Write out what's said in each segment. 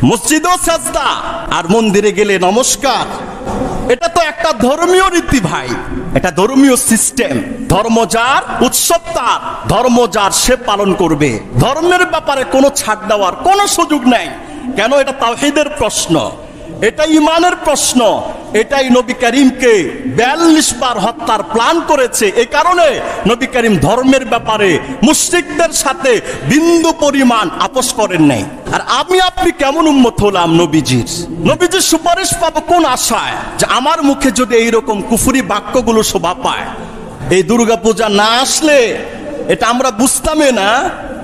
মসজিদেও সাজদা আর মন্দিরে গেলে নমস্কার। এটা তো একটা ধর্মীয় রীতি ভাই, এটা ধর্মীয় সিস্টেম। ধর্ম যার, উৎসব তার, ধর্ম যার সে পালন করবে। ধর্মের ব্যাপারে কোনো ছাড় দেওয়ার কোনো সুযোগ নেই। কেন? এটা তাওহীদের প্রশ্ন, এটা ইমানের প্রশ্ন। এটাই নবী করিমকে 42 বার হত্যার প্ল্যান করেছে। এই কারণে নবী করিম ধর্মের ব্যাপারে মুশরিকদের সাথে বিন্দু পরিমাণ আপোষ করেন নাই। আর আমি আপনি কেমন উম্মত হলাম নবীজির? নবীজির সুপারিশ পাবো কোন আশায়? যে আমার মুখে যদি এইরকম কুফরি বাক্যগুলো শোভা পায়। এই দুর্গা পূজা না আসলে এটা আমরা বুঝতামই না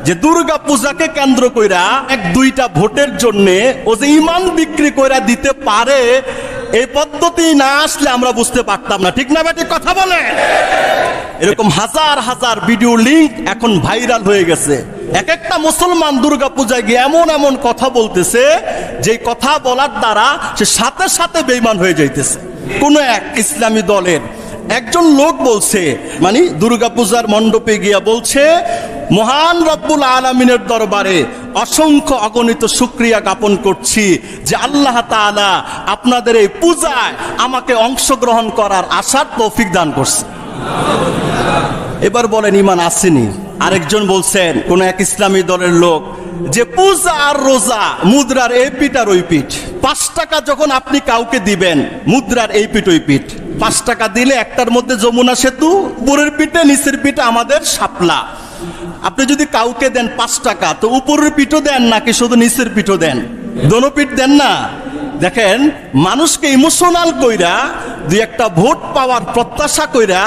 যে দুর্গা পূজাকে কেন্দ্র কইরা 1-2টা ভোটের জন্য ও যে ইমান বিক্রি কইরা দিতে পারে, এই পদ্ধতি না আসলে আমরা বুঝতে পারতাম না। ঠিক না বেটি? কথা বলে। এরকম হাজার হাজার ভিডিও লিংক এখন ভাইরাল হয়ে গেছে। এক একটা মুসলমান দুর্গা পূজায় গিয়ে এমন এমন কথা বলতেছে, যে কথা বলার দ্বারা সে সাথে সাথে বেঈমান হয়ে যাইতেছে। কোন এক ইসলামী দলের একজন লোক বলছে, মানে দুর্গা পূজার মণ্ডপে গিয়া বলছে, মহান রব্বুল আলামিনের দরবারে অসংখ্য অগণিত শুকরিয়া জ্ঞাপন করছি যে আল্লাহ তাআলা আপনাদের এই পূজায় আমাকে অংশগ্রহণ করার আশার তৌফিক দান করছে। এবার বলেন ইমান আসেনি? আরেকজন বলছেন, কোন এক ইসলামী দলের লোক, যে পূজা আর রোজা মুদ্রার এই পিঠ আর ওই পিঠ। 5 টাকা যখন আপনি কাউকে দিবেন, মুদ্রার এই পিঠ ওই পিঠ। 5 টাকা দিলে একটার মধ্যে যমুনা সেতু, উপরের পিঠে নিচের পিঠে আমাদের শাপলা। আপনি যদি কাউকে দেন 5 টাকা, তো উপরের পিঠও দেন নাকি শুধু নিচের পিঠও দেন? দোনো পিঠ দেন না? দেখেন, মানুষকে ইমোশনাল কইরা 2-1টা ভোট পাওয়ার প্রত্যাশা কইরা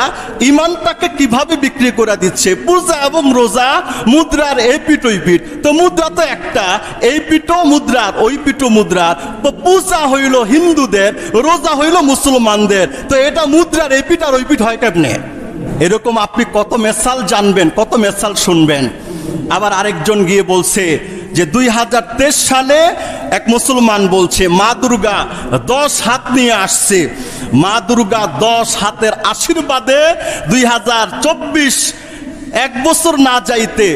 ইমানটাকে কিভাবে বিক্রি করে দিচ্ছে। পূজা এবং রোজা মুদ্রার এই পিঠ ওই পিঠ। তো মুদ্রা তো একটা, এই পিঠও মুদ্রার ওই পিঠও মুদ্রার। তো পূজা হইল হিন্দুদের, রোজা হইল মুসলমানদের। তো এটা মুদ্রার এই পিঠ আর ওই পিঠ হয় কেমনে? এরকম আপনি কত মেসাল জানবেন, কত মেসাল শুনবেন। আবার আরেকজন গিয়ে বলছে যে 2023 সালে এক মুসলমান বলছে মা দুর্গা 10 হাত নিয়ে আসছে। মা দুর্গা 10 হাতের আশীর্বাদে 2024 1 বছর না যাইতে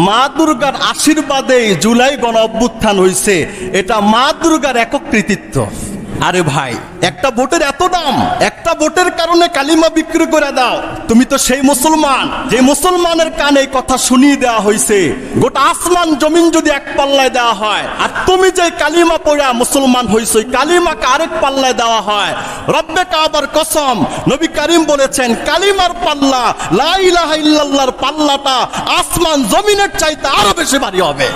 মা দুর্গার আশীর্বাদে জুলাই গণ অভ্যুত্থান হয়েছে। এটা মা দুর্গার একক কৃতিত্ব। আরে ভাই, একটা ভোটের এত দাম? একটা ভোটের কারণে কালিমা বিক্রি করে দাও? তুমি তো সেই মুসলমান যে মুসলমানের কানে এই কথা শুনিয়ে দেওয়া হয়েছে। গোটা আসমান জমিন যদি এক পাল্লায় দেওয়া হয়, আর তুমি যে কালিমা পড়া মুসলমান হইছো, কালিমাকে আরেক পাল্লায় দেওয়া হয়। রব্বে কাবার কসম, নবী করিম বলেছেন, কালিমার পাল্লা, লা ইলাহা ইল্লাল্লাহর পাল্লাটা আসমান জমিনের চাইতে আরো বেশি ভারী হবে।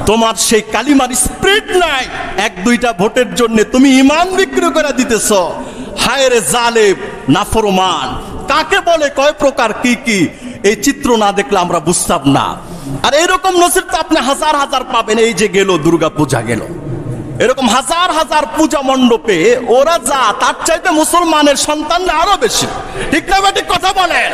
তোমার সেই কালিমার স্পিরিট নাই। 1-2টা ভোটের জন্য তুমি ইমান বিক্রি করে দিতেছ। হায় রে জালেম, নাফরমান। কাকে বলে, কয় প্রকার, কি কি, এই চিত্র না দেখলে আমরা বুঝতাম না। আর এরকম নজির তো আপনি হাজার হাজার পাবেন। এই যে গেল দুর্গা পূজা গেল, এরকম হাজার হাজার পূজা মণ্ডপে ওরা যা, তার চাইতে মুসলমানের সন্তানরা আরো বেশি। ঠিক না বেঠিক? কথা বলেন।